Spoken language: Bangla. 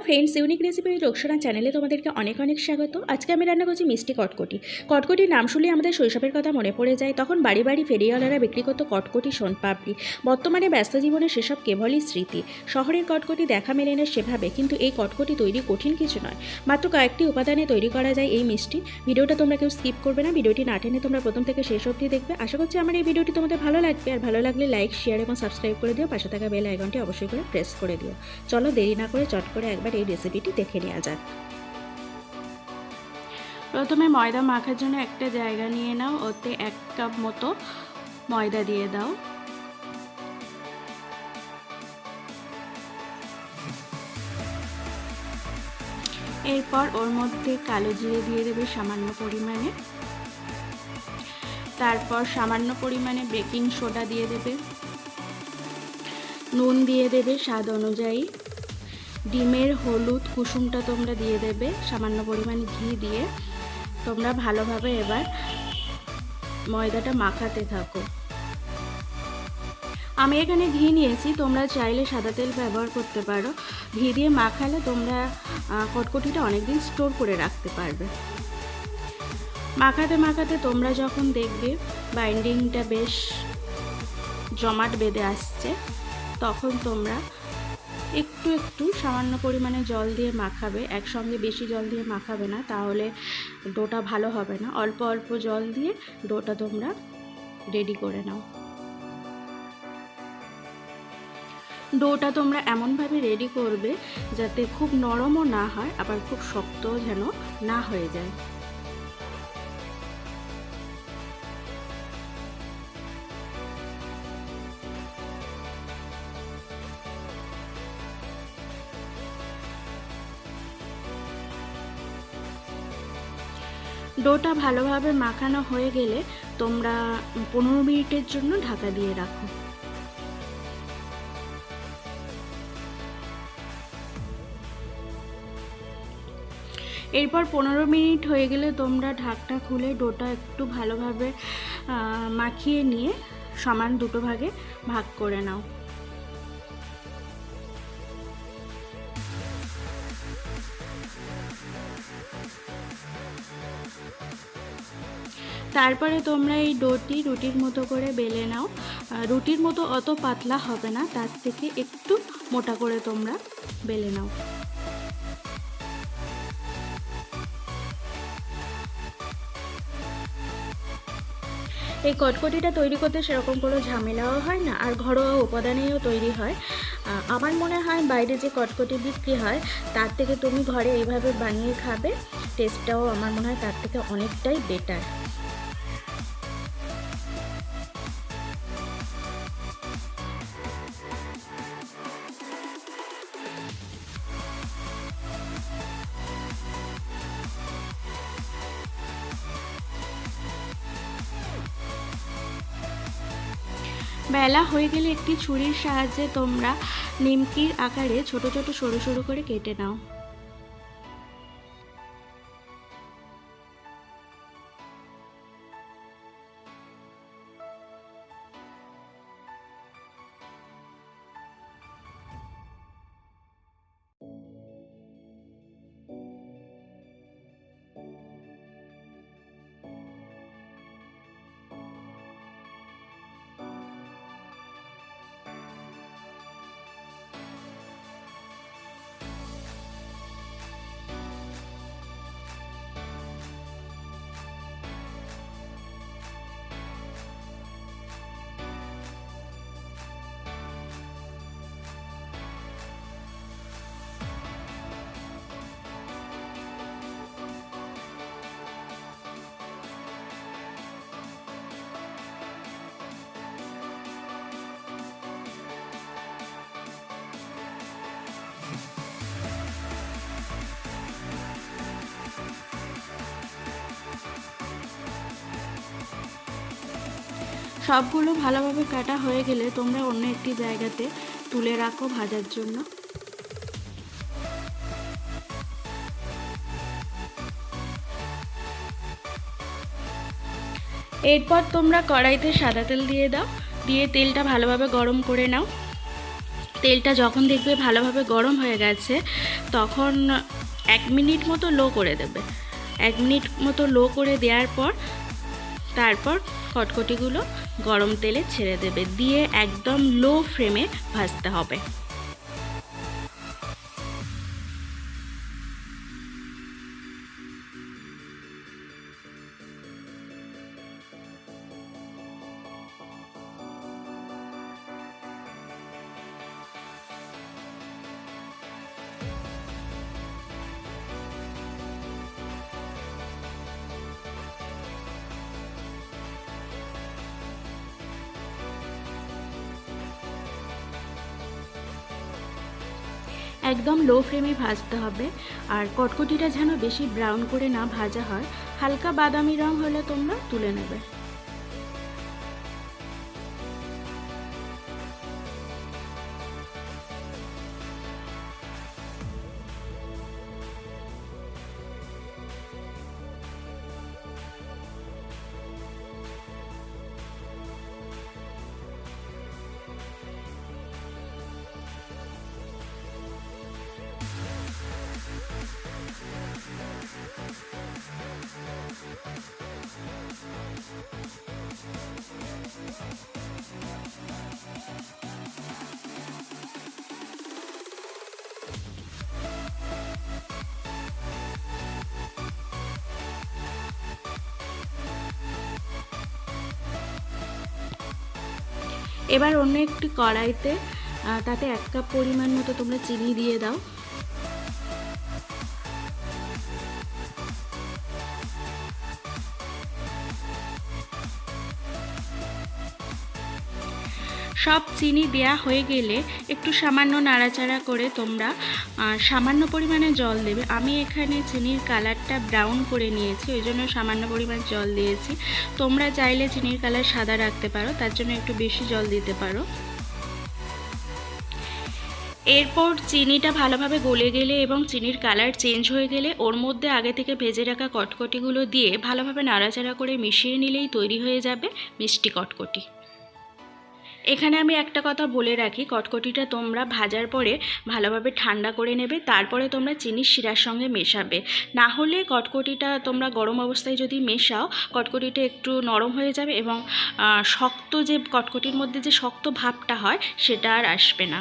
ফ্রেন্ডস, ইউনিক রেসিপি রোকসোনা চ্যানেলে তোমাদেরকে অনেক অনেক স্বাগত। আজকে আমি রান্না করছি মিষ্টি কটকটি। কটকটির নাম শুনলে আমাদের শৈশবের কথা মনে পড়ে যায়। তখন বাড়ি বাড়ি ফেরিওয়ালারা বিক্রি করতো কটকটি, সোনপাপড়ি। বর্তমানে ব্যস্ত জীবনে সেসব কেবলই স্মৃতি। শহরের কটকটি দেখা মেলে না সেভাবে, কিন্তু এই কটকটি তৈরি কঠিন কিছু নয়। মাত্র কয়েকটি উপাদানে তৈরি করা যায় এই মিষ্টি। ভিডিওটা তোমরা কেউ স্কিপ করবে না, ভিডিওটি না টেনে তোমরা প্রথম থেকে শেষ অবধি দেখবে। আশা করছি আমার এই ভিডিওটি তোমাদের ভালো লাগবে, আর ভালো লাগলে লাইক, শেয়ার এবং সাবস্ক্রাইব করে দিও। পাশে থাকা বেল আইকনটি অবশ্যই করে প্রেস করে দিও। চলো দেরি না করে চট করে একবার এই রেসিপিটি দেখে নেওয়া যাক। প্রথমে ময়দা মাখার জন্য একটা জায়গা নিয়ে নাও, ওতে 1 কাপ মতো ময়দা দিয়ে দাও। এরপর ওর মধ্যে কালো জিরে দিয়ে দেবে সামান্য পরিমাণে, তারপর সামান্য পরিমাণে বেকিং সোডা দিয়ে দেবে, নুন দিয়ে দেবে স্বাদ অনুযায়ী, ডিমের হলুদ কুসুমটা তোমরা দিয়ে দেবে, সামান্য পরিমাণ ঘি দিয়ে তোমরা ভালোভাবে এবার ময়দাটা মাখাতে থাকো। আমি এখানে ঘি নিয়েছি, তোমরা চাইলে সাদা তেল ব্যবহার করতে পারো। ঘি দিয়ে মাখালে তোমরা কটকটিটা অনেকদিন স্টোর করে রাখতে পারবে। মাখাতে মাখাতে তোমরা যখন দেখবে বাইন্ডিংটা বেশ জমাট বেঁধে আসছে, তখন তোমরা একটু একটু সামান্য পরিমাণে জল দিয়ে মাখাবে। একসঙ্গে বেশি জল দিয়ে মাখাবে না, তাহলে ডোটা ভালো হবে না। অল্প অল্প জল দিয়ে ডোটা তোমরা রেডি করে নাও। ডোটা তোমরা এমনভাবে রেডি করবে যাতে খুব নরমও না হয়, আবার খুব শক্তও যেন না হয়ে যায়। ডোটা ভালোভাবে মাখানো হয়ে গেলে তোমরা 15 মিনিটের জন্য ঢাকা দিয়ে রাখো। এরপর 15 মিনিট হয়ে গেলে তোমরা ঢাকটা খুলে ডোটা একটু ভালোভাবে মাখিয়ে নিয়ে সমান দুটো ভাগে ভাগ করে নাও। তারপরে তোমরা এই ডোটি রুটির মতো করে বেলে নাও। রুটির মতো অত পাতলা হবে না, তার থেকে একটু মোটা করে তোমরা বেলে নাও। এই কটকটিটা তৈরি করতে সেরকম কোনো ঝামেলাও হয় না, আর ঘরোয়া উপাদানেও তৈরি হয়। আমার মনে হয় বাইরে যে কটকটি বিক্রি হয় তার থেকে তুমি ঘরে এইভাবে বানিয়ে খাবে, টেস্টটাও আমার মনে হয় তার থেকে অনেকটাই বেটার। বেলা হয়ে গেলে একটি ছুরির সাহায্যে তোমরা নিমকির আকারে ছোট ছোট সরু সরু করে কেটে নাও। সবগুলো ভালোভাবে কাটা হয়ে গেলে তোমরা অন্য একটি জায়গাতে তুলে রাখো ভাজার জন্য। এরপর তোমরা কড়াইতে সাদা তেল দিয়ে দাও, দিয়ে তেলটা ভালোভাবে গরম করে নাও। তেলটা যখন দেখবে ভালোভাবে গরম হয়ে গেছে তখন 1 মিনিট মতো লো করে দেবে। 1 মিনিট মতো লো করে দেওয়ার পর তারপর কটকটিগুলো গরম তেলে ছেড়ে দেবে, দিয়ে একদম লো ফ্লেমে ভাজতে হবে। একদম লো ফ্লেমে ভাজতে হবে। আর কটকটিটা যেন বেশি ব্রাউন করে না ভাজা হয়, হালকা বাদামি রং হলে তোমরা তুলে নেবে। এবার অন্য একটি কড়াইতে তাতে 1 কাপ পরিমাণ মতো তোমরা চিনি দিয়ে দাও। সব চিনি দেয়া হয়ে গেলে একটু সামান্য নাড়াচাড়া করে তোমরা সামান্য পরিমাণে জল দেবে। আমি এখানে চিনির কালারটা ব্রাউন করে নিয়েছি, ওই জন্য সামান্য পরিমাণ জল দিয়েছি। তোমরা চাইলে চিনির কালার সাদা রাখতে পারো, তার জন্য একটু বেশি জল দিতে পারো। এরপর চিনিটা ভালোভাবে গলে গেলে এবং চিনির কালার চেঞ্জ হয়ে গেলে ওর মধ্যে আগে থেকে ভেজে রাখা কটকটিগুলো দিয়ে ভালোভাবে নাড়াচাড়া করে মিশিয়ে নিলেই তৈরি হয়ে যাবে মিষ্টি কটকটি। এখানে আমি একটা কথা বলে রাখি, কটকটিটা তোমরা ভাজার পরে ভালোভাবে ঠান্ডা করে নেবে, তারপরে তোমরা চিনির শিরার সঙ্গে মেশাবে। না হলে কটকটিটা তোমরা গরম অবস্থায় যদি মেশাও, কটকটিটা একটু নরম হয়ে যাবে এবং শক্ত যে কটকটির মধ্যে যে শক্ত ভাবটা হয় সেটা আর আসবে না।